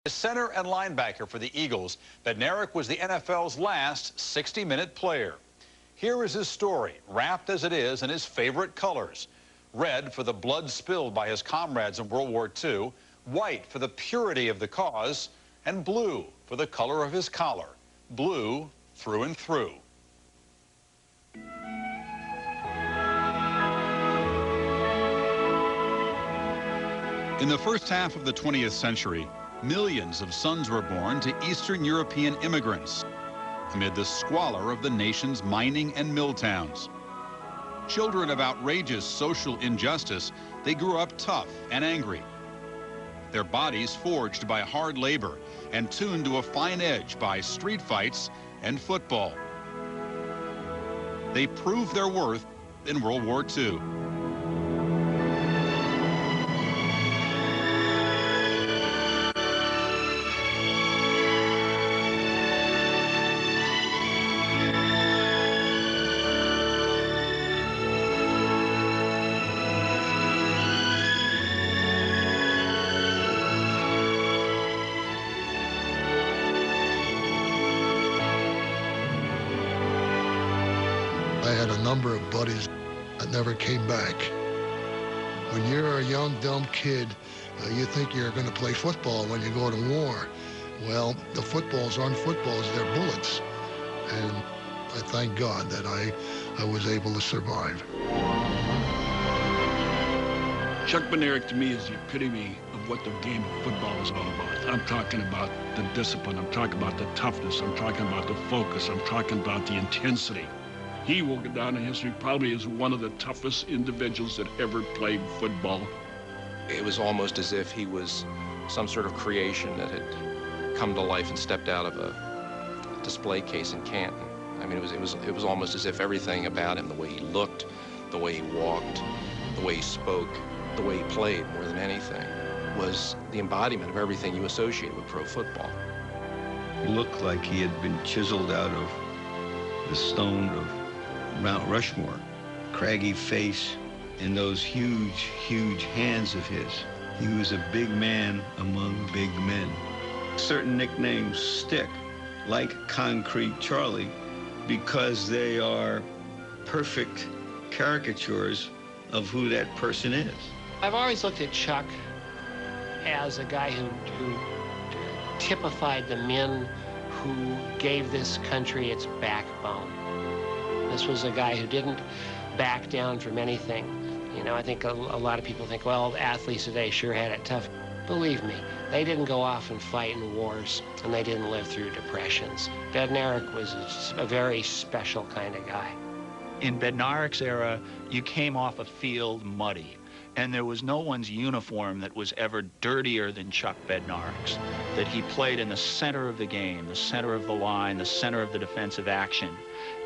Center and linebacker for the Eagles, Bednarik was the NFL's last 60-minute player. Here is his story, wrapped as it is in his favorite colors. Red for the blood spilled by his comrades in World War II, white for the purity of the cause, and blue for the color of his collar. Blue through and through. In the first half of the 20th century, millions of sons were born to Eastern European immigrants amid the squalor of the nation's mining and mill towns. Children of outrageous social injustice, they grew up tough and angry. Their bodies forged by hard labor and tuned to a fine edge by street fights and football. They proved their worth in World War II. I had a number of buddies that never came back. When you're a young, dumb kid, you think you're going to play football when you go to war. Well, the footballs aren't footballs, they're bullets. And I thank God that I was able to survive. Chuck Bednarik to me is the epitome of what the game of football is all about. I'm talking about the discipline, I'm talking about the toughness, I'm talking about the focus, I'm talking about the intensity. He will go down in history probably as one of the toughest individuals that ever played football. It was almost as if he was some sort of creation that had come to life and stepped out of a display case in Canton. I mean, it was almost as if everything about him, the way he looked, the way he walked, the way he spoke, the way he played more than anything, was the embodiment of everything you associate with pro football. He looked like he had been chiseled out of the stone of Mount Rushmore. Craggy face and those huge, huge hands of his. He was a big man among big men. Certain nicknames stick, like Concrete Charlie, because they are perfect caricatures of who that person is. I've always looked at Chuck as a guy who typified the men who gave this country its backbone. This was a guy who didn't back down from anything. You know, I think a lot of people think, well, athletes today sure had it tough. Believe me, they didn't go off and fight in wars, and they didn't live through depressions. Bednarik was a very special kind of guy. In Bednarik's era, you came off a field muddy, and there was no one's uniform that was ever dirtier than Chuck Bednarik's, that he played in the center of the game, the center of the line, the center of the defensive action.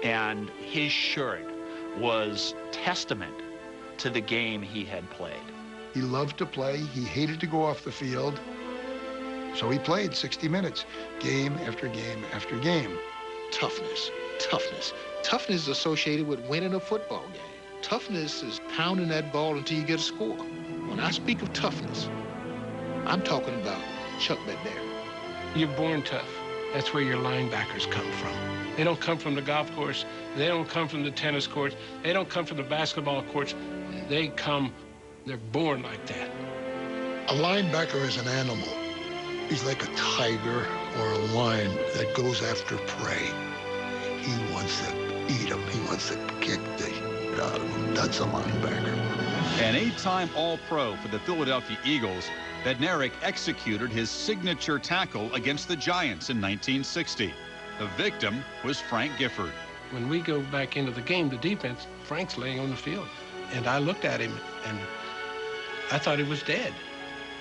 And his shirt was testament to the game he had played. He loved to play. He hated to go off the field. So he played 60 minutes, game after game after game. Toughness, toughness. Toughness is associated with winning a football game. Toughness is pounding that ball until you get a score. When I speak of toughness, I'm talking about Chuck Bednarik. You're born tough. That's where your linebackers come from. They don't come from the golf course. They don't come from the tennis courts. They don't come from the basketball courts. They're born like that. A linebacker is an animal. He's like a tiger or a lion that goes after prey. He wants to eat him. He wants to kick the shit out of him. That's a linebacker. An 8-time All-Pro for the Philadelphia Eagles, Bednarik executed his signature tackle against the Giants in 1960. The victim was Frank Gifford. When we go back into the game, the defense, Frank's laying on the field. And I looked at him, and I thought he was dead.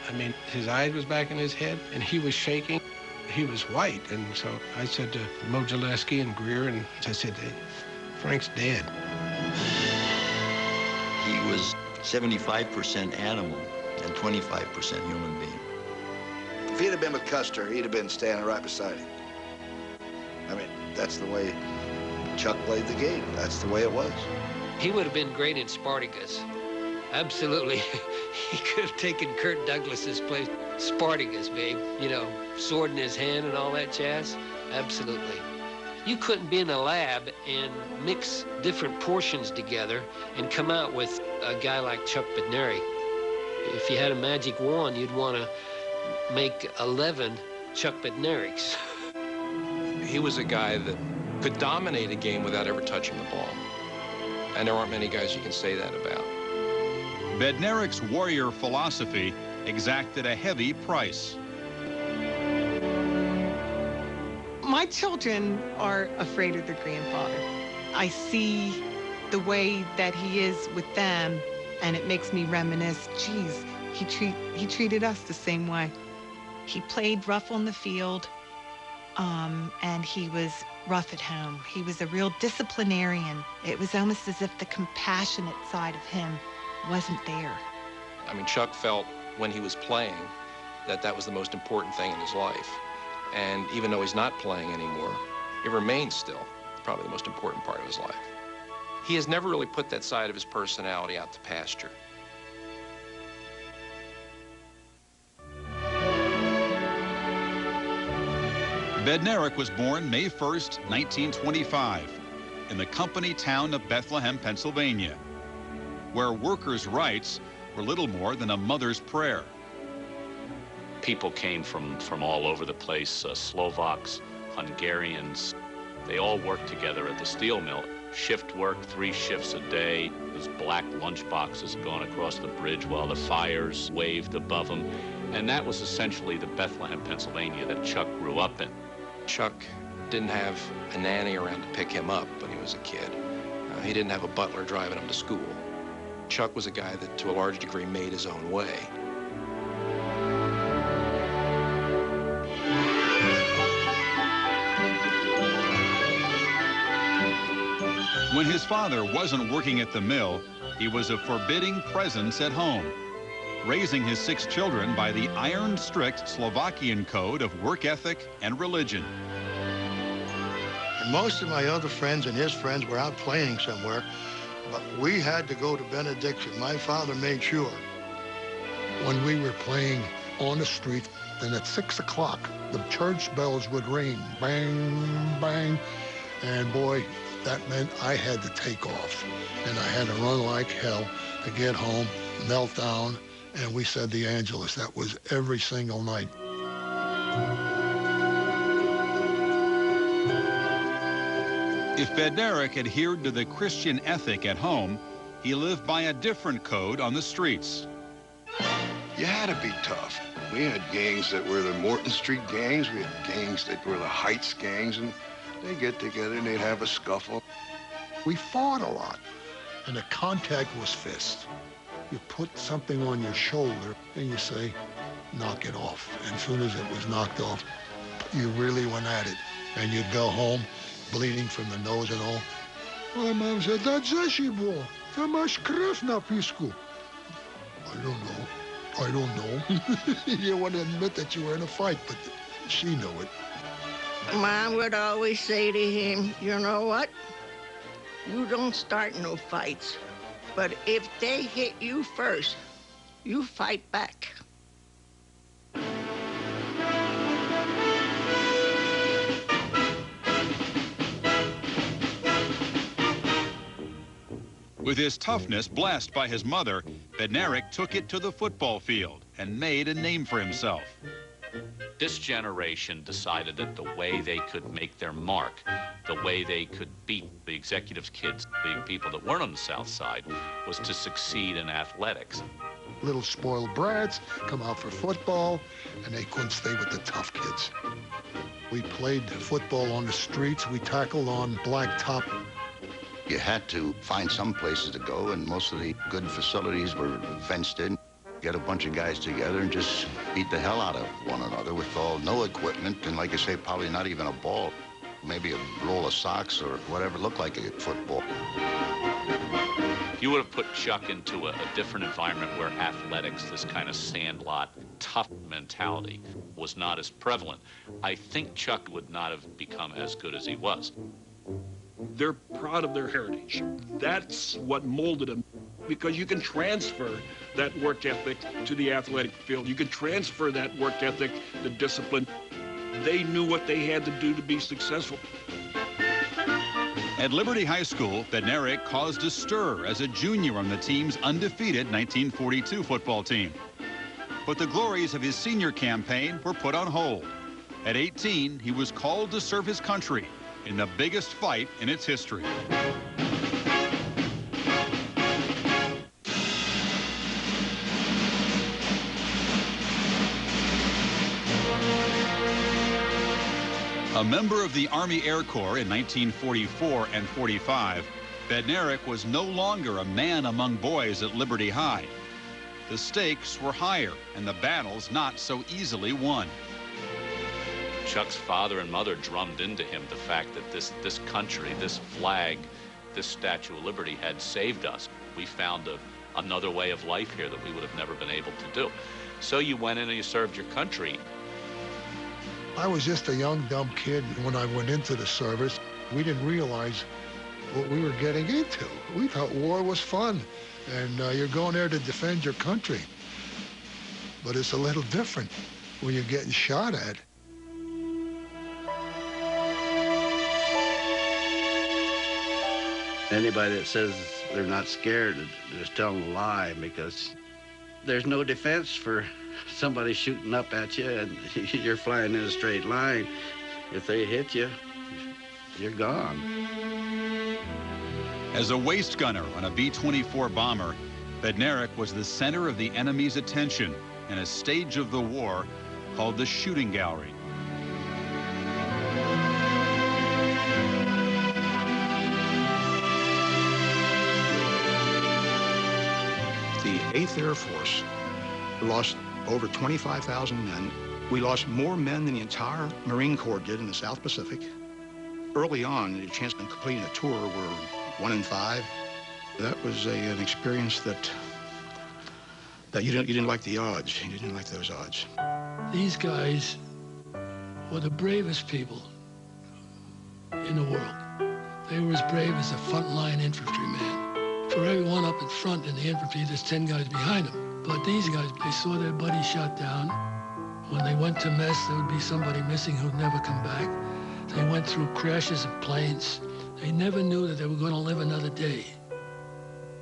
I mean, his eyes was back in his head, and he was shaking. He was white, and so I said to Mo Gillespie and Greer, and I said, hey, Frank's dead. He was 75% animal and 25% human being. If he'd have been with Custer, he'd have been standing right beside him. I mean, that's the way Chuck played the game. That's the way it was. He would have been great in Spartacus. Absolutely. He could have taken Kirk Douglas's place. Spartacus, babe. You know, sword in his hand and all that jazz. Absolutely. You couldn't be in a lab and mix different portions together and come out with a guy like Chuck Bednarik. If you had a magic wand, you'd want to make 11 Chuck Bednariks. He was a guy that could dominate a game without ever touching the ball. And there aren't many guys you can say that about. Bednarik's warrior philosophy exacted a heavy price. My children are afraid of their grandfather. I see the way that he is with them, and it makes me reminisce, geez, he treated us the same way. He played rough on the field, and he was rough at home. He was a real disciplinarian. It was almost as if the compassionate side of him wasn't there. I mean, Chuck felt when he was playing that that was the most important thing in his life. And even though he's not playing anymore, it remains still probably the most important part of his life. He has never really put that side of his personality out to pasture. Bednarik was born May 1st, 1925, in the company town of Bethlehem, Pennsylvania, where workers' rights were little more than a mother's prayer. People came from all over the place, Slovaks, Hungarians. They all worked together at the steel mill. Shift work, 3 shifts a day. Those black lunch boxes going across the bridge while the fires waved above them. And that was essentially the Bethlehem, Pennsylvania that Chuck grew up in. Chuck didn't have a nanny around to pick him up when he was a kid. He didn't have a butler driving him to school. Chuck was a guy that, to a large degree, made his own way. When his father wasn't working at the mill, he was a forbidding presence at home, raising his 6 children by the iron-strict Slovakian code of work ethic and religion. And most of my other friends and his friends were out playing somewhere, but we had to go to benediction. My father made sure. When we were playing on the street, then at 6 o'clock, the church bells would ring, bang, bang, and boy, that meant I had to take off. And I had to run like hell to get home, melt down, and we said the Angelus. That was every single night. If Bednarik adhered to the Christian ethic at home, he lived by a different code on the streets. You had to be tough. We had gangs that were the Morton Street gangs. We had gangs that were the Heights gangs, and they'd get together and they'd have a scuffle. We fought a lot, and the contact was fist. You put something on your shoulder and you say, knock it off. And as soon as it was knocked off, you really went at it. And you'd go home bleeding from the nose and all. My mom said, that's zeshibo. Ty masz krew na pisku. I don't know. You didn't want to admit that you were in a fight, but she knew it. Mom would always say to him, you know what? You don't start no fights. But if they hit you first, you fight back. With his toughness blessed by his mother, Bednarik took it to the football field and made a name for himself. This generation decided that the way they could make their mark, the way they could beat the executives' kids, the people that weren't on the South Side, was to succeed in athletics. Little spoiled brats come out for football, and they couldn't stay with the tough kids. We played football on the streets. We tackled on blacktop. You had to find some places to go, and most of the good facilities were fenced in. Get a bunch of guys together and just beat the hell out of one another with no equipment, and like I say, probably not even a ball. Maybe a roll of socks or whatever looked like a football. You would have put Chuck into a different environment where athletics, this kind of sandlot, tough mentality, was not as prevalent. I think Chuck would not have become as good as he was. They're proud of their heritage. That's what molded them. because you can transfer that work ethic to the athletic field. You can transfer that work ethic, the discipline. They knew what they had to do to be successful. At Liberty High School, Bednarik caused a stir as a junior on the team's undefeated 1942 football team. But the glories of his senior campaign were put on hold. At 18, he was called to serve his country in the biggest fight in its history. A member of the Army Air Corps in 1944 and 45, Bednarik was no longer a man among boys at Liberty High. The stakes were higher and the battles not so easily won. Chuck's father and mother drummed into him the fact that this country, this flag, this Statue of Liberty had saved us. We found another way of life here that we would have never been able to do. So you went in and you served your country. I was just a young, dumb kid when I went into the service. We didn't realize what we were getting into. We thought war was fun, and you're going there to defend your country. But it's a little different when you're getting shot at. Anybody that says they're not scared is just telling a lie, because there's no defense for somebody shooting up at you and you're flying in a straight line. If they hit you, you're gone. As a waist gunner on a B-24 bomber, Bednarik was the center of the enemy's attention in a stage of the war called the shooting gallery. The 8th Air Force lost over 25,000 men. We lost more men than the entire Marine Corps did in the South Pacific. Early on, the chance of completing a tour were 1 in 5. That was an experience that you didn't like the odds. You didn't like those odds. These guys were the bravest people in the world. They were as brave as a frontline infantryman. For everyone up in front in the infantry, there's 10 guys behind them. But these guys, they saw their buddies shot down. When they went to mess, there would be somebody missing who'd never come back. They went through crashes of planes. They never knew that they were going to live another day.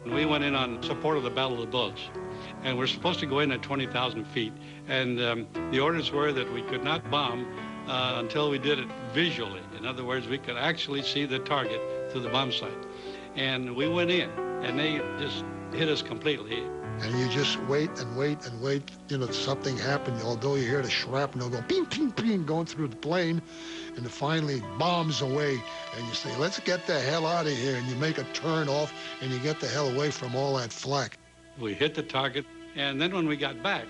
We went in on support of the Battle of the Bulge, and we're supposed to go in at 20,000 feet. And the orders were that we could not bomb until we did it visually. In other words, we could actually see the target through the bomb sight. And we went in, and they just hit us completely. And you just wait and wait and wait, you know, something happened, although you hear the shrapnel go ping, ping, ping, going through the plane, and it finally bombs away, and you say, let's get the hell out of here, and you make a turn off, and you get the hell away from all that flak. We hit the target, and then when we got back,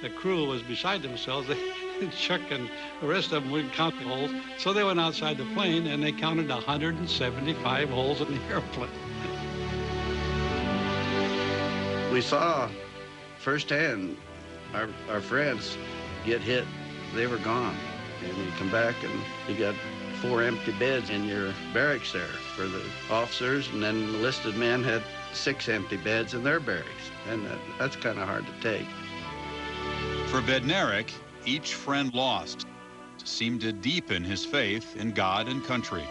the crew was beside themselves. Chuck and the rest of them wouldn't count the holes, so they went outside the plane, and they counted 175 holes in the airplane. We saw firsthand our friends get hit. They were gone. And you come back and you got 4 empty beds in your barracks there for the officers, and then enlisted men had 6 empty beds in their barracks. And that's kind of hard to take. For Bednarik, each friend lost seemed to deepen his faith in God and country.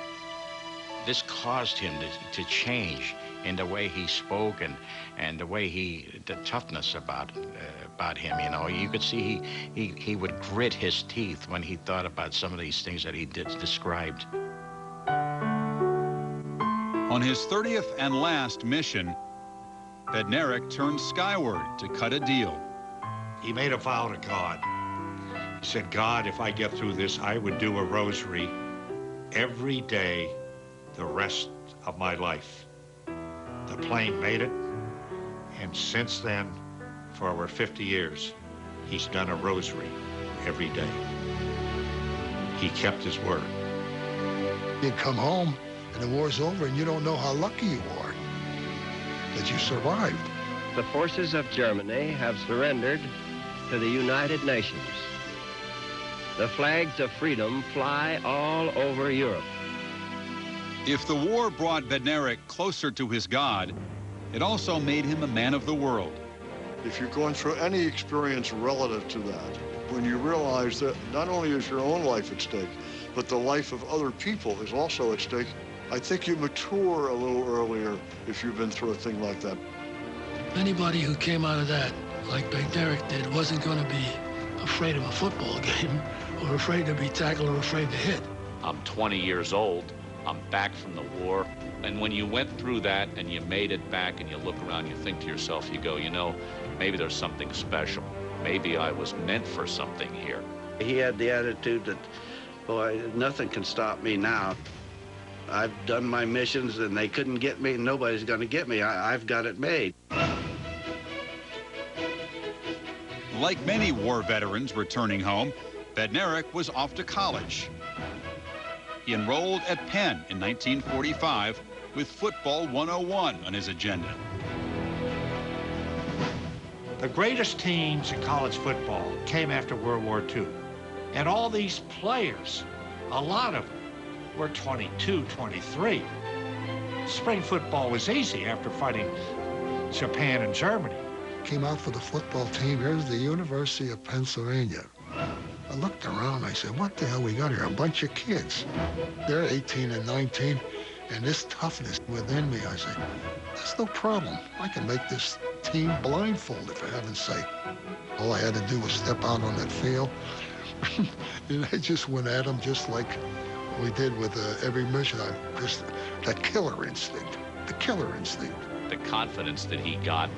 This caused him to change in the way he spoke and the way the toughness about him, you know. You could see he would grit his teeth when he thought about some of these things that he described. On his 30th and last mission, Bednarik turned skyward to cut a deal. He made a vow to God. He said, God, if I get through this, I would do a rosary every day the rest of my life. The plane made it, and since then, for over 50 years, he's done a rosary every day. He kept his word. You come home, and the war's over, and you don't know how lucky you are that you survived. The forces of Germany have surrendered to the United Nations. The flags of freedom fly all over Europe. If the war brought Bednarik closer to his God, It also made him a man of the world. If you're going through any experience relative to that, when you realize that not only is your own life at stake, but the life of other people is also at stake, I think you mature a little earlier if you've been through a thing like that. Anybody who came out of that, like Bednarik did, wasn't going to be afraid of a football game or afraid to be tackled or afraid to hit. I'm 20 years old. I'm back from the war. And when you went through that and you made it back and you look around, you think to yourself, you go, you know, maybe there's something special. Maybe I was meant for something here. He had the attitude that, boy, nothing can stop me now. I've done my missions and they couldn't get me. Nobody's going to get me. I've got it made. Like many war veterans returning home, Bednarik was off to college. He enrolled at Penn in 1945 with Football 101 on his agenda. The greatest teams in college football came after World War II. And all these players, a lot of them, were 22, 23. Spring football was easy after fighting Japan and Germany. Came out for the football team. Here's the University of Pennsylvania. I looked around, I said, what the hell we got here? A bunch of kids. They're 18 and 19, and this toughness within me, I said, that's no problem. I can make this team blindfolded, for heaven's sake. All I had to do was step out on that field, and I just went at them just like we did with every mission. Just that killer instinct, the killer instinct. The confidence that he got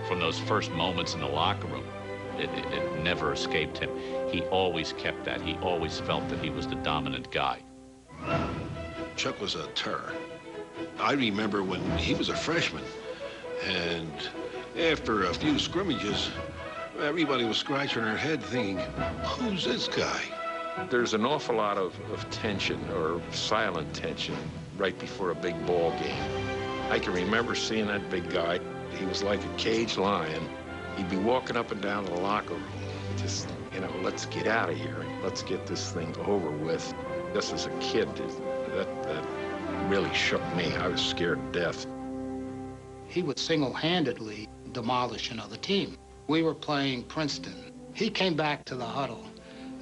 from those first moments in the locker room, it never escaped him. He always kept that. He always felt that he was the dominant guy. Chuck was a terror. I remember when he was a freshman, and after a few scrimmages, everybody was scratching their head thinking, who's this guy? There's an awful lot of tension, or silent tension, right before a big ball game. I can remember seeing that big guy. He was like a caged lion. He'd be walking up and down the locker room, just, you know, let's get out of here and let's get this thing over with. Just as a kid, that really shook me. I was scared to death. He would single-handedly demolish another team. We were playing Princeton. He came back to the huddle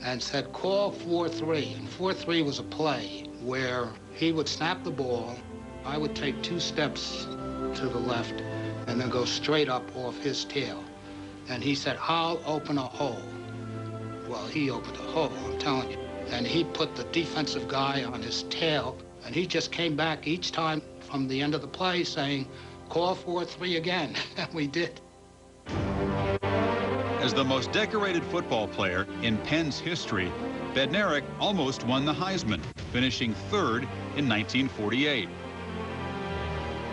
and said, call 4-3. And 4-3 was a play where he would snap the ball. I would take 2 steps to the left and then go straight up off his tail. And he said, I'll open a hole. Well, he opened a hole, I'm telling you. And he put the defensive guy on his tail, and he just came back each time from the end of the play saying, call 4-3 again. And we did. As the most decorated football player in Penn's history, Bednarik almost won the Heisman, finishing 3rd in 1948.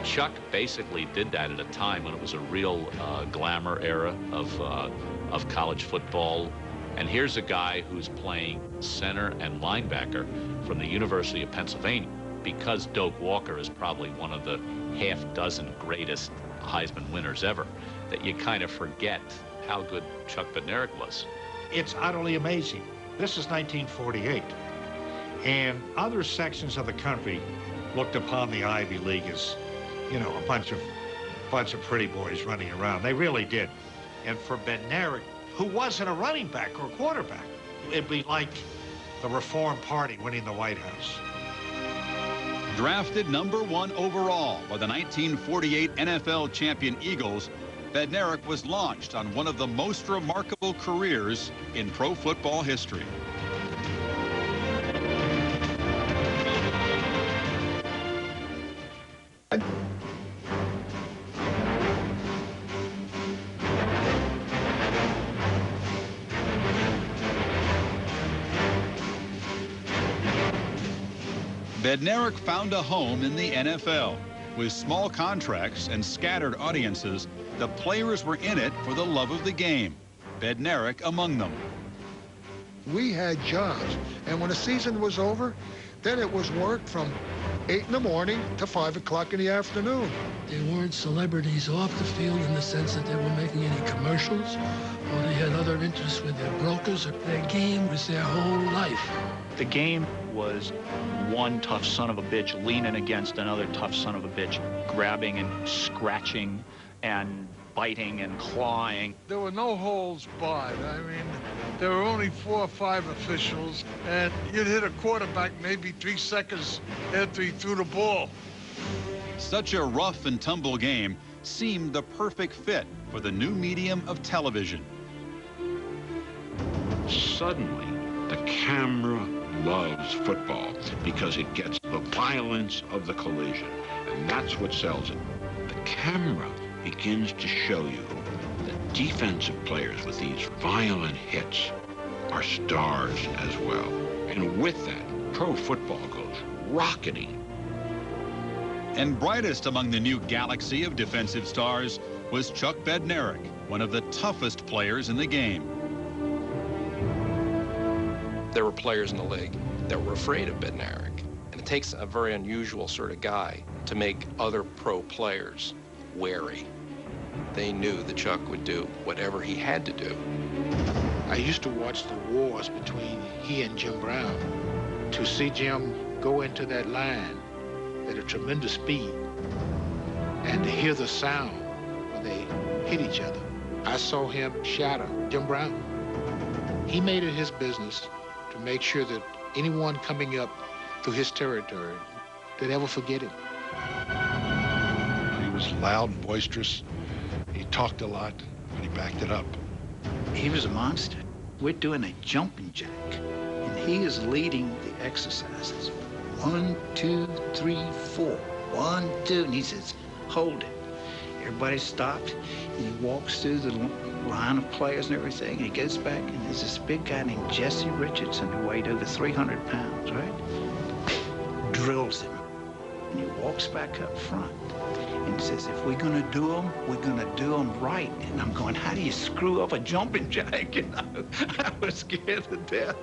Chuck basically did that at a time when it was a real glamour era of college football. And here's a guy who's playing center and linebacker from the University of Pennsylvania. Because Doak Walker is probably one of the half-dozen greatest Heisman winners ever, that you kind of forget how good Chuck Bednarik was. It's utterly amazing. This is 1948, and other sections of the country looked upon the Ivy League as, you know, a bunch of pretty boys running around. They really did. And for Bednarik, who wasn't a running back or quarterback, it'd be like the Reform Party winning the White House. Drafted #1 overall by the 1948 NFL champion Eagles, Bednarik was launched on one of the most remarkable careers in pro football history. Bednarik found a home in the NFL. With small contracts and scattered audiences, the players were in it for the love of the game, Bednarik among them. We had jobs, and when the season was over, then it was work from 8 in the morning to 5 o'clock in the afternoon. They weren't celebrities off the field in the sense that they were making any commercials or they had other interests with their brokers. Their game was their whole life. The game was one tough son of a bitch leaning against another tough son of a bitch, grabbing and scratching and biting and clawing. There were no holds barred. I mean, there were only 4 or 5 officials, and you'd hit a quarterback maybe 3 seconds after he threw the ball. Such a rough and tumble game seemed the perfect fit for the new medium of television. Suddenly, the camera loves football because it gets the violence of the collision, and that's what sells it. The camera begins to show you that defensive players with these violent hits are stars as well. And with that, pro football goes rocketing. And brightest among the new galaxy of defensive stars was Chuck Bednarik, one of the toughest players in the game. There were players in the league that were afraid of Bednarik. And it takes a very unusual sort of guy to make other pro players wary. They knew that Chuck would do whatever he had to do. I used to watch the wars between he and Jim Brown. To see Jim go into that line at a tremendous speed and to hear the sound when they hit each other. I saw him shatter Jim Brown. He made it his business to make sure that anyone coming up through his territory did ever forget him. He was loud and boisterous. He talked a lot, but he backed it up. He was a monster. We're doing a jumping jack, and he is leading the exercises. 1, 2, 3, 4. 1, 2, and he says, hold it. Everybody stopped, and he walks through the line of players and everything, and he goes back, and there's this big guy named Jesse Richardson who weighed over 300 pounds, right? Drills him, and he walks back up front and says, if we're gonna do them, we're gonna do them right. And I'm going, how do you screw up a jumping jack? You know, I was scared to death.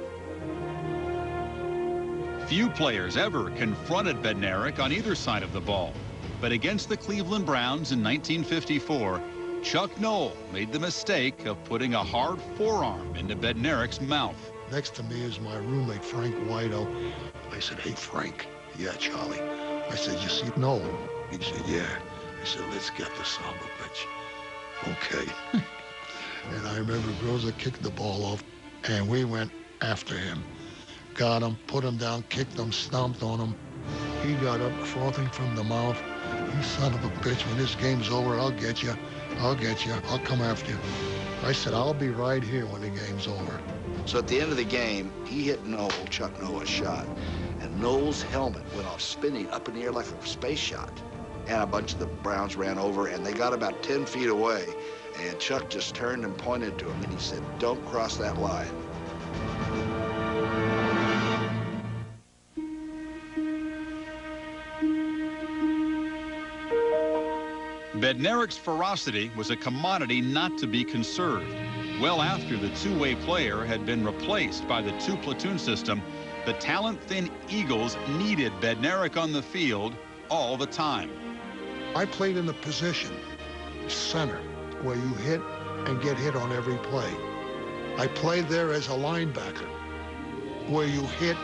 Few players ever confronted Bednarik on either side of the ball. But against the Cleveland Browns in 1954, Chuck Noll made the mistake of putting a hard forearm into Bednarik's mouth. Next to me is my roommate, Frank Whiteout. I said, hey, Frank. Yeah, Charlie. I said, you see Noll? He said, yeah. I said, let's get the son of a bitch. Okay. And I remember Groza kicked the ball off, and we went after him. Got him, put him down, kicked him, stomped on him. He got up, frothing from the mouth. You son of a bitch, when this game's over, I'll get you. I'll get you. I'll come after you. I said, I'll be right here when the game's over. So at the end of the game, he hit Noll, Chuck Noll, a shot. And Noll's helmet went off spinning up in the air like a space shot. And a bunch of the Browns ran over, and they got about 10 feet away. And Chuck just turned and pointed to him, and he said, don't cross that line. Bednarik's ferocity was a commodity not to be conserved. Well after the two-way player had been replaced by the two-platoon system, the talent-thin Eagles needed Bednarik on the field all the time. I played in the position, center, where you hit and get hit on every play. I played there as a linebacker, where you hit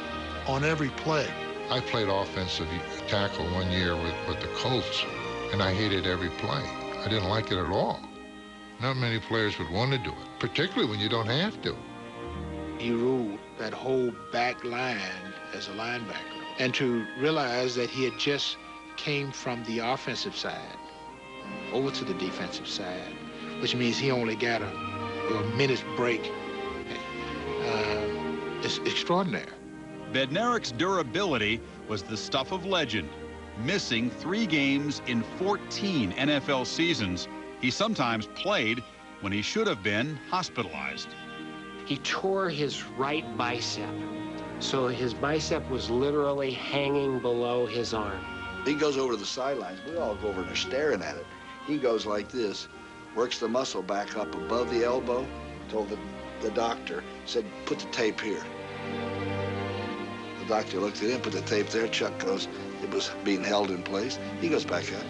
on every play. I played offensive tackle one year with the Colts, and I hated every play. I didn't like it at all. Not many players would want to do it, particularly when you don't have to. He ruled that whole back line as a linebacker. And to realize that he had just came from the offensive side over to the defensive side, which means he only got a minute's break. It's extraordinary. Bednarik's durability was the stuff of legend. Missing 3 games in 14 NFL seasons, he sometimes played when he should have been hospitalized. He tore his right bicep, so his bicep was literally hanging below his arm. He goes over to the sidelines. We all go over and are staring at it. He goes like this, works the muscle back up above the elbow, told the doctor, said, put the tape here. The The doctor looked at him, put the tape there. Chuck goes, it was being held in place. He goes back out.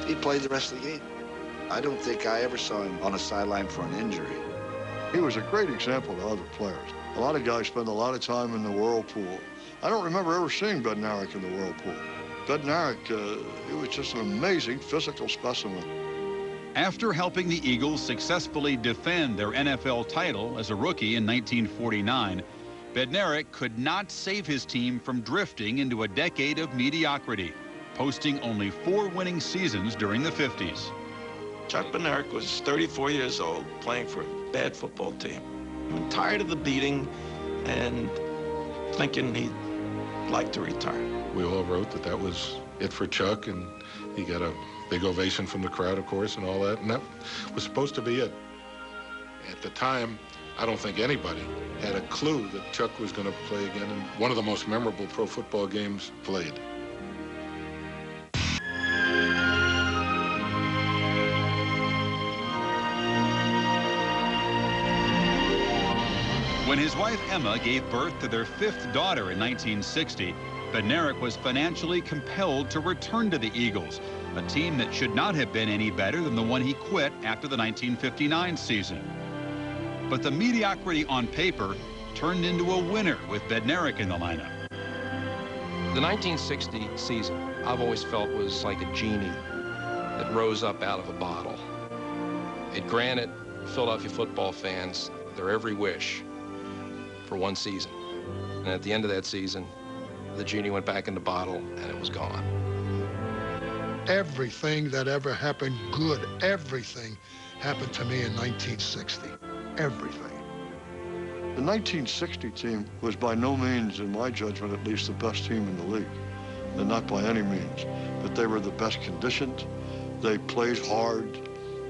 He played the rest of the game. I don't think I ever saw him on a sideline for an injury. He was a great example to other players. A lot of guys spend a lot of time in the whirlpool. I don't remember ever seeing Bednarik in the whirlpool. Bednarik, he was just an amazing physical specimen. After helping the Eagles successfully defend their NFL title as a rookie in 1949, Bednarik could not save his team from drifting into a decade of mediocrity, posting only 4 winning seasons during the 50s. Chuck Bednarik was 34 years old, playing for a bad football team. I'm tired of the beating and thinking he'd like to retire. We all wrote that that was it for Chuck, and he got a big ovation from the crowd, of course, and all that, and that was supposed to be it. At the time, I don't think anybody had a clue that Chuck was going to play again in one of the most memorable pro football games played. When his wife Emma gave birth to their 5th daughter in 1960, Bednarik was financially compelled to return to the Eagles, a team that should not have been any better than the one he quit after the 1959 season. But the mediocrity on paper turned into a winner with Bednarik in the lineup. The 1960 season, I've always felt, was like a genie that rose up out of a bottle. It granted Philadelphia football fans their every wish for one season. And at the end of that season, the genie went back in the bottle and it was gone. Everything that ever happened good, everything happened to me in 1960. Everything. The 1960 team was by no means, in my judgment at least, the best team in the league. And not by any means. But they were the best conditioned. They played hard.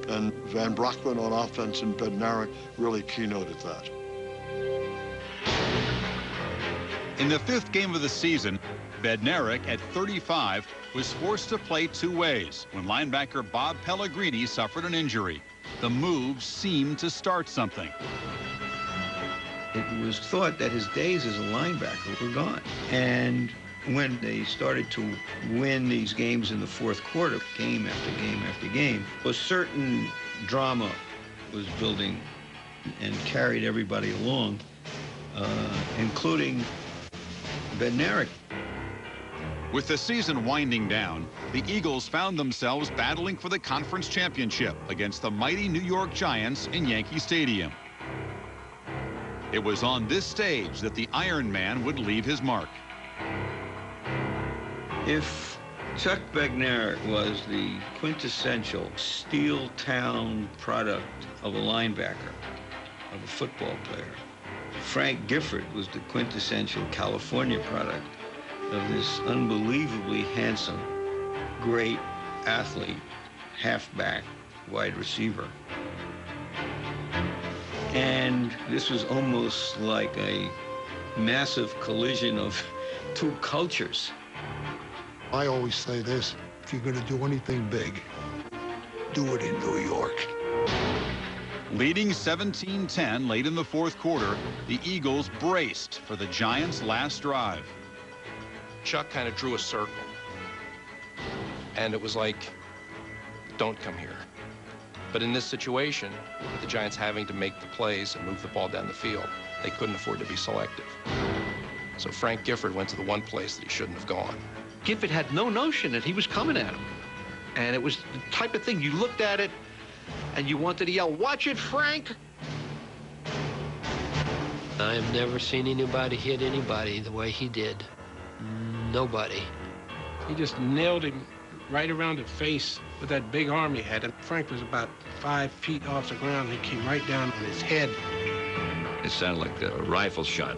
And Van Brockman on offense and Bednarik really keynoted that. In the 5th game of the season, Bednarik, at 35, was forced to play 2 ways when linebacker Bob Pellegrini suffered an injury. The move seemed to start something. It was thought that his days as a linebacker were gone. And when they started to win these games in the 4th quarter, game after game after game, a certain drama was building and carried everybody along, including Bednarik. With the season winding down, the Eagles found themselves battling for the conference championship against the mighty New York Giants in Yankee Stadium. It was on this stage that the Iron Man would leave his mark. If Chuck Bednarik was the quintessential steel town product of a linebacker, of a football player, Frank Gifford was the quintessential California product of this unbelievably handsome, great athlete, halfback, wide receiver. And this was almost like a massive collision of 2 cultures. I always say this, if you're going to do anything big, do it in New York. Leading 17-10 late in the 4th quarter, the Eagles braced for the Giants' last drive. Chuck kind of drew a circle. And it was like, don't come here. But in this situation, with the Giants having to make the plays and move the ball down the field, they couldn't afford to be selective. So Frank Gifford went to the one place that he shouldn't have gone. Gifford had no notion that he was coming at him. And it was the type of thing, you looked at it and you wanted to yell, "Watch it, Frank!" I have never seen anybody hit anybody the way he did. Nobody. He just nailed him right around the face with that big arm he had. And Frank was about 5 feet off the ground. He came right down on his head. It sounded like a rifle shot.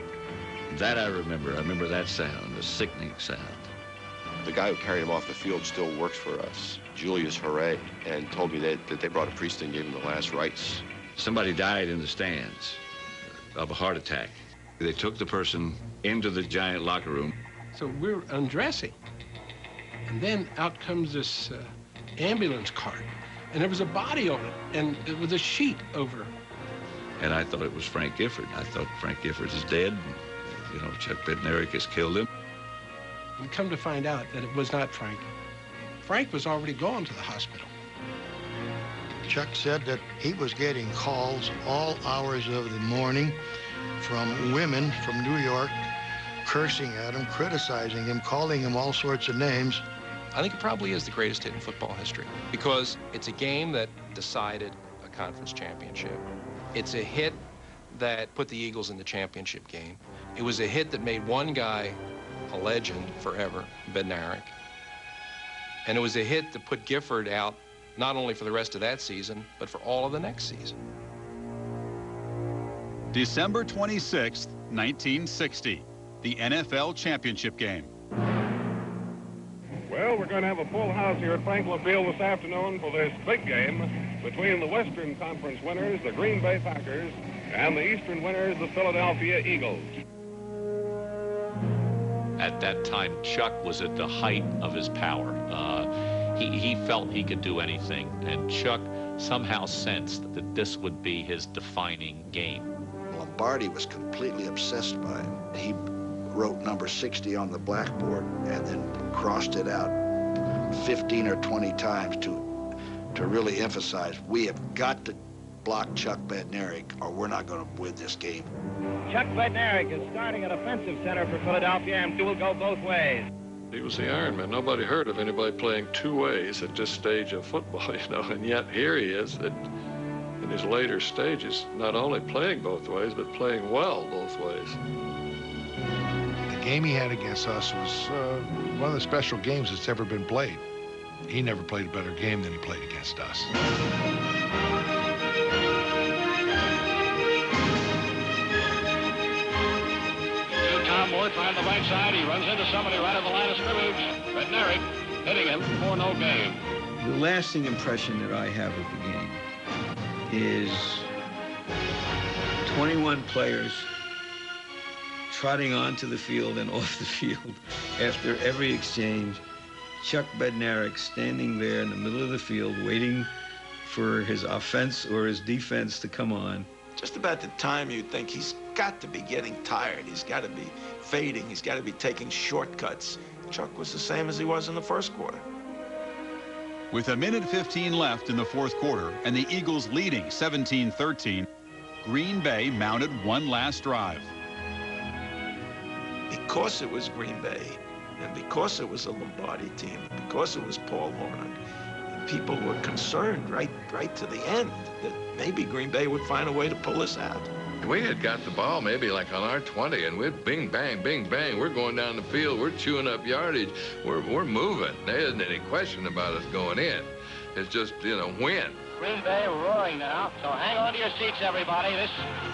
That I remember. I remember that sound, the sickening sound. The guy who carried him off the field still works for us, Julius Hooray, and told me that they brought a priest and gave him the last rites. Somebody died in the stands of a heart attack. They took the person into the Giant locker room. So we're undressing. And then out comes this ambulance cart. And there was a body on it, and it was a sheet over. And I thought it was Frank Gifford. I thought Frank Gifford is dead. You know, Chuck Bednarik has killed him. We come to find out that it was not Frank. Frank was already gone to the hospital. Chuck said that he was getting calls all hours of the morning from women from New York, cursing at him, criticizing him, calling him all sorts of names. I think it probably is the greatest hit in football history because it's a game that decided a conference championship. It's a hit that put the Eagles in the championship game. It was a hit that made one guy a legend forever, Bednarik. And it was a hit that put Gifford out not only for the rest of that season, but for all of the next season. December 26th, 1960, the NFL championship game. Well, we're going to have a full house here at Franklin Field this afternoon for this big game between the Western Conference winners, the Green Bay Packers, and the Eastern winners, the Philadelphia Eagles. At that time, Chuck was at the height of his power. He felt he could do anything, and Chuck somehow sensed that this would be his defining game. Lombardi was completely obsessed by him. He wrote number 60 on the blackboard and then crossed it out 15 or 20 times to really emphasize, we have got to block Chuck Bednarik or we're not going to win this game. Chuck Bednarik is starting at offensive center for Philadelphia, and he will go both ways. He was the Iron Man. Nobody heard of anybody playing two ways at this stage of football, you know, and yet here he is in his later stages, not only playing both ways, but playing well both ways. The game he had against us was one of the special games that's ever been played. He never played a better game than he played against us. Trying the right side, he runs into somebody right at the line of scrimmage. Bednarik hitting him for no gain. The lasting impression that I have of the game is 21 players trotting onto the field and off the field after every exchange. Chuck Bednarik standing there in the middle of the field waiting for his offense or his defense to come on. Just about the time you'd think he's got to be getting tired. He's got to be fading. He's got to be taking shortcuts. Chuck was the same as he was in the first quarter. With a minute 15 left in the fourth quarter and the Eagles leading 17-13, Green Bay mounted one last drive. Because it was Green Bay, and because it was a Lombardi team, because it was Paul Hornung, people were concerned right to the end that maybe Green Bay would find a way to pull this out. We had got the ball maybe like on our 20, and we're bing, bang, bing, bang. We're going down the field. We're chewing up yardage. We're moving. There isn't any question about us going in. It's just, you know, when. Green Bay roaring now, so hang on to your seats, everybody. This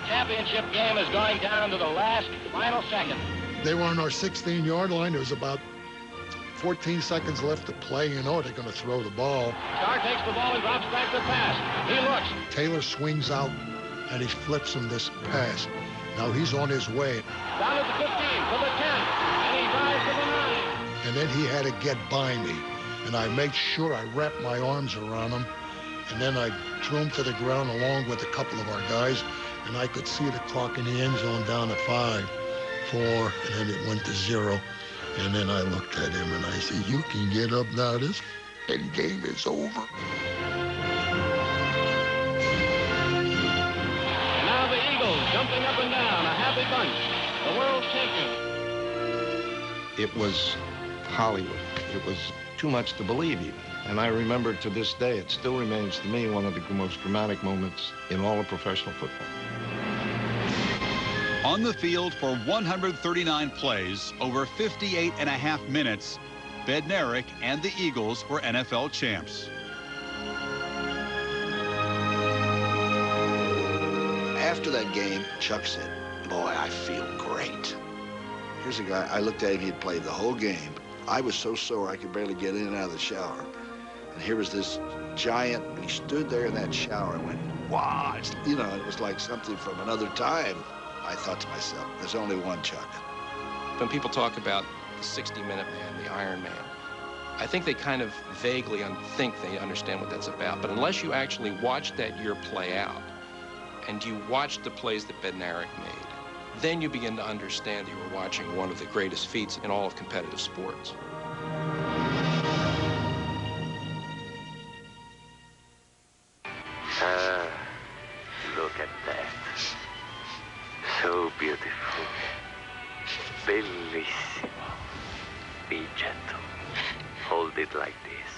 championship game is going down to the last final second. They were on our 16-yard line. There was about 14 seconds left to play. You know they're going to throw the ball. Starr takes the ball and drops back the pass. He looks. Taylor swings out, and he flips him this pass. Now he's on his way. Down at the 15, to the 10, and he drives to the 9. And then he had to get by me. And I made sure I wrapped my arms around him. And then I threw him to the ground along with a couple of our guys. And I could see the clock in the end zone down to 5, 4, and then it went to 0. And then I looked at him and I said, you can get up now. This game is over. Jumping up and down, a happy bunch, the world champion. It was Hollywood. It was too much to believe even. And I remember to this day, it still remains to me one of the most dramatic moments in all of professional football. On the field for 139 plays, over 58 and a half minutes, Bednarik and the Eagles were NFL champs. After that game, Chuck said, boy, I feel great. Here's a guy, I looked at him, he'd played the whole game. I was so sore I could barely get in and out of the shower. And here was this giant, and he stood there in that shower and went, wow, you know, it was like something from another time. I thought to myself, there's only one Chuck. When people talk about the 60-minute man, the Iron Man, I think they kind of vaguely think they understand what that's about. But unless you actually watch that year play out, and you watch the plays that Bednarik made, then you begin to understand that you were watching one of the greatest feats in all of competitive sports. Look at that. So beautiful. Bellissimo. Be gentle. Hold it like this.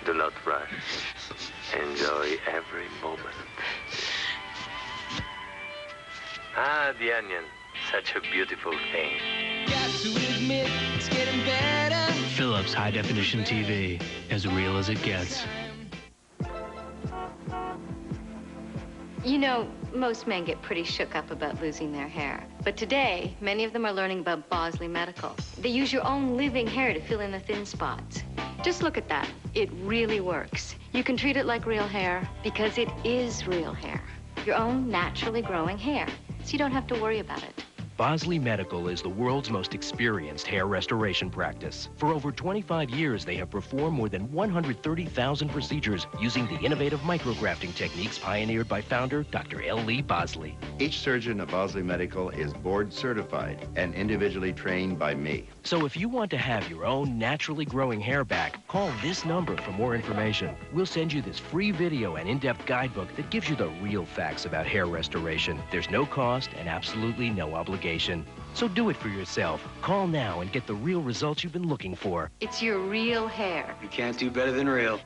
Do not rush. Enjoy every moment. Ah, the onion. Such a beautiful thing. Got to admit, it's getting better. Philips High Definition TV. As real as it gets. You know, most men get pretty shook up about losing their hair. But today, many of them are learning about Bosley Medical. They use your own living hair to fill in the thin spots. Just look at that. It really works. You can treat it like real hair because it is real hair. Your own naturally growing hair. So you don't have to worry about it. Bosley Medical is the world's most experienced hair restoration practice. For over 25 years, they have performed more than 130,000 procedures using the innovative micrografting techniques pioneered by founder Dr. L. Lee Bosley. Each surgeon at Bosley Medical is board certified and individually trained by me. So if you want to have your own naturally growing hair back, call this number for more information. We'll send you this free video and in-depth guidebook that gives you the real facts about hair restoration. There's no cost and absolutely no obligation. So do it for yourself. Call now and get the real results you've been looking for. It's your real hair. You can't do better than real.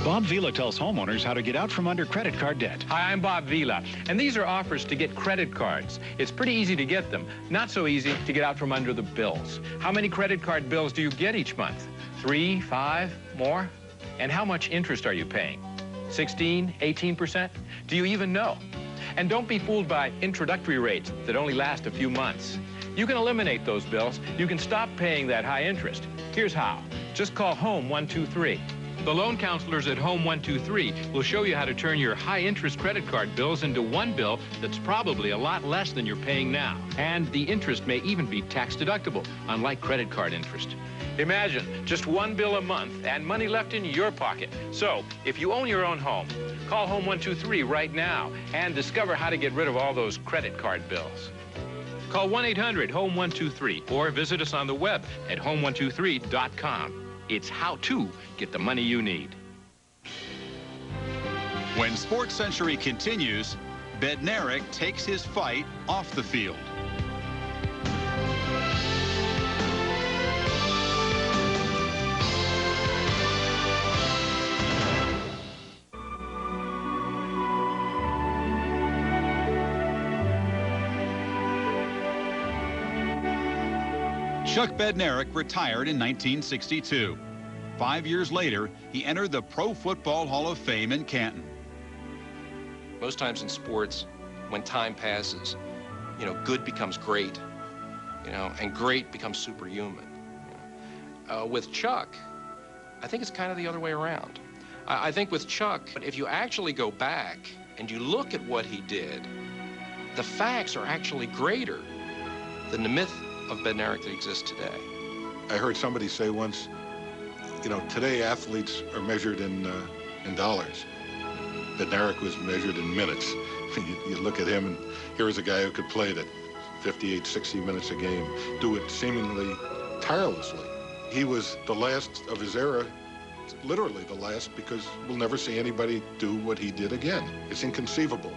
Bob Vila tells homeowners how to get out from under credit card debt. Hi, I'm Bob Vila, and these are offers to get credit cards. It's pretty easy to get them, not so easy to get out from under the bills. How many credit card bills do you get each month? 3, 5, more? And how much interest are you paying? 16, 18%? Do you even know? And don't be fooled by introductory rates that only last a few months. You can eliminate those bills. You can stop paying that high interest. Here's how. Just call Home 123. The loan counselors at Home 123 will show you how to turn your high-interest credit card bills into one bill that's probably a lot less than you're paying now. And the interest may even be tax-deductible, unlike credit card interest. Imagine just one bill a month and money left in your pocket. So, if you own your own home, call Home 123 right now and discover how to get rid of all those credit card bills. Call 1-800-HOME-123 or visit us on the web at home123.com. It's how to get the money you need. When SportsCentury continues, Bednarik takes his fight off the field. Chuck Bednarik retired in 1962. 5 years later, he entered the Pro Football Hall of Fame in Canton. Most times in sports, when time passes, you know, good becomes great, you know, and great becomes superhuman. You know. With Chuck, I think it's kind of the other way around. I think with Chuck, if you actually go back and you look at what he did, the facts are actually greater than the myth of Bednarik that exists today. I heard somebody say once, you know, today athletes are measured in dollars. Bednarik was measured in minutes. You look at him, and here is a guy who could play that 58, 60 minutes a game, do it seemingly tirelessly. He was the last of his era, literally the last, because we'll never see anybody do what he did again. It's inconceivable.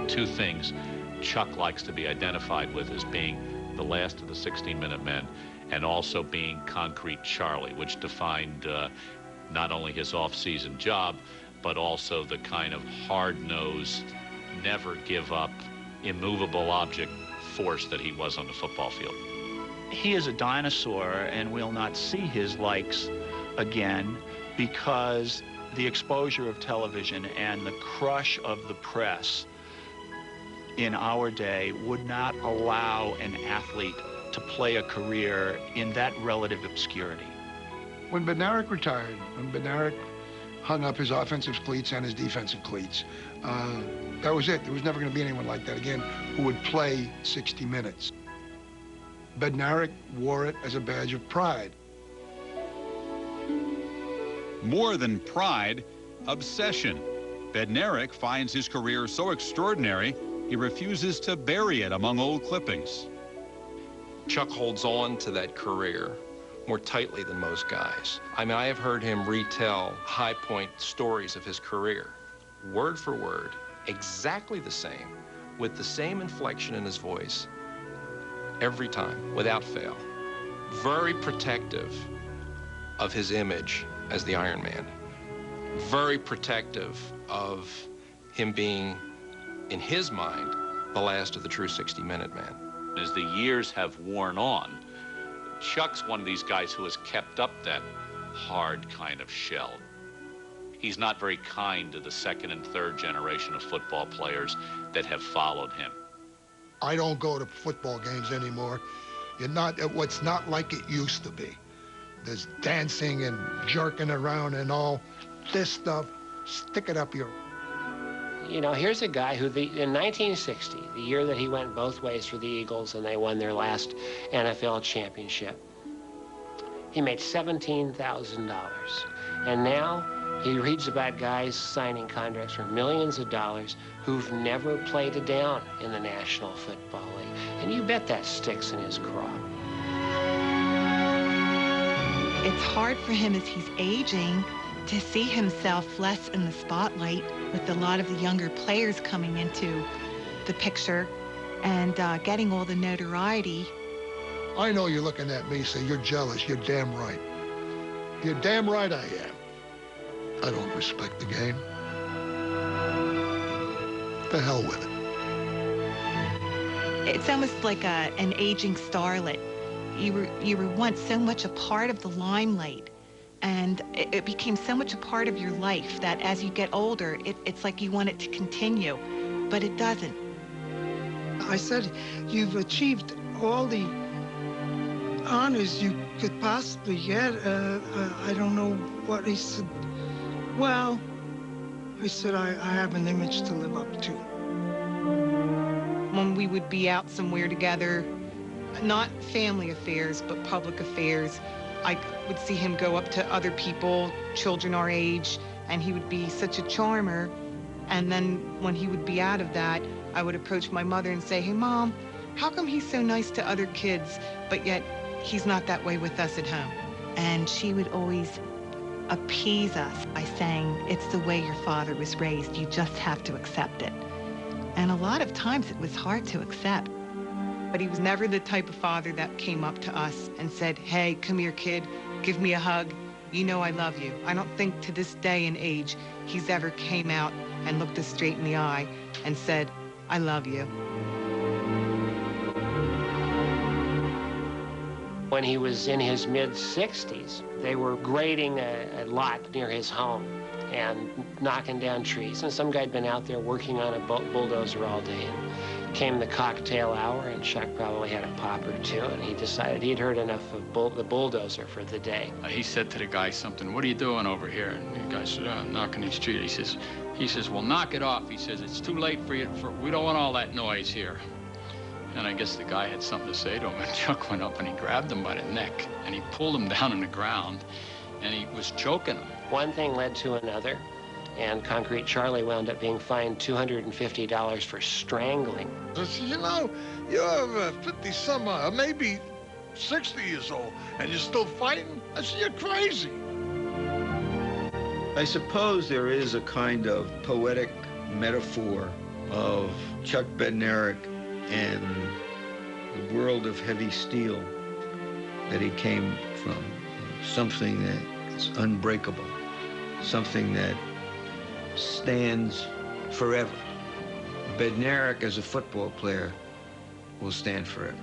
Two things Chuck likes to be identified with as being the last of the 16-minute men, and also being Concrete Charlie, which defined not only his off-season job, but also the kind of hard-nosed, never give up, immovable object force that he was on the football field. He is a dinosaur, and we'll not see his likes again because the exposure of television and the crush of the press in our day would not allow an athlete to play a career in that relative obscurity. When Bednarik retired, when Bednarik hung up his offensive cleats and his defensive cleats, that was it. There was never going to be anyone like that again who would play 60 minutes. Bednarik wore it as a badge of pride. More than pride, obsession. Bednarik finds his career so extraordinary, he refuses to bury it among old clippings. Chuck holds on to that career more tightly than most guys. I mean, I have heard him retell high point stories of his career, word for word, exactly the same, with the same inflection in his voice, every time, without fail. Very protective of his image as the Iron Man. Very protective of him being, in his mind, the last of the true 60-minute man. As the years have worn on, Chuck's one of these guys who has kept up that hard kind of shell. He's not very kind to the second and third generation of football players that have followed him. I don't go to football games anymore. It's not like it used to be. There's dancing and jerking around and all this stuff. Stick it up your... You know, here's a guy who, in 1960, the year that he went both ways for the Eagles and they won their last NFL championship, he made $17,000. And now he reads about guys signing contracts for millions of dollars who've never played a down in the National Football League. And you bet that sticks in his craw. It's hard for him as he's aging to see himself less in the spotlight with a lot of the younger players coming into the picture and getting all the notoriety. I know you're looking at me, say you're jealous. You're damn right. You're damn right I am. I don't respect the game. The hell with it. It's almost like an aging starlet. You were once so much a part of the limelight, and it became so much a part of your life that as you get older, it's like you want it to continue, but it doesn't. I said, you've achieved all the honors you could possibly get. I don't know what. He said, well, I said, I have an image to live up to. When we would be out somewhere together, not family affairs, but public affairs, I would see him go up to other people, children our age, and he would be such a charmer. And then when he would be out of that, I would approach my mother and say, hey, Mom, how come he's so nice to other kids, but yet he's not that way with us at home? And she would always appease us by saying, it's the way your father was raised. You just have to accept it. And a lot of times it was hard to accept. But he was never the type of father that came up to us and said, hey, come here, kid, give me a hug. You know I love you. I don't think to this day and age he's ever came out and looked us straight in the eye and said, I love you. When he was in his mid-60s, they were grading a lot near his home and knocking down trees. And some guy had been out there working on a bulldozer all day. And came the cocktail hour, and Chuck probably had a pop or two, and he decided he'd heard enough of the bulldozer for the day. He said to the guy something, what are you doing over here? And the guy said, I'm knocking these trees. He says, well, knock it off. He says, it's too late for you. We don't want all that noise here. And I guess the guy had something to say to him, and Chuck went up and he grabbed him by the neck, and he pulled him down on the ground, and he was choking him. One thing led to another, and Concrete Charlie wound up being fined $250 for strangling. I said, you know, you're 50-some, maybe 60 years old, and you're still fighting? I said, you're crazy. I suppose there is a kind of poetic metaphor of Chuck Bednarik and the world of heavy steel that he came from. Something that is unbreakable, something that stands forever. Bednarik as a football player will stand forever.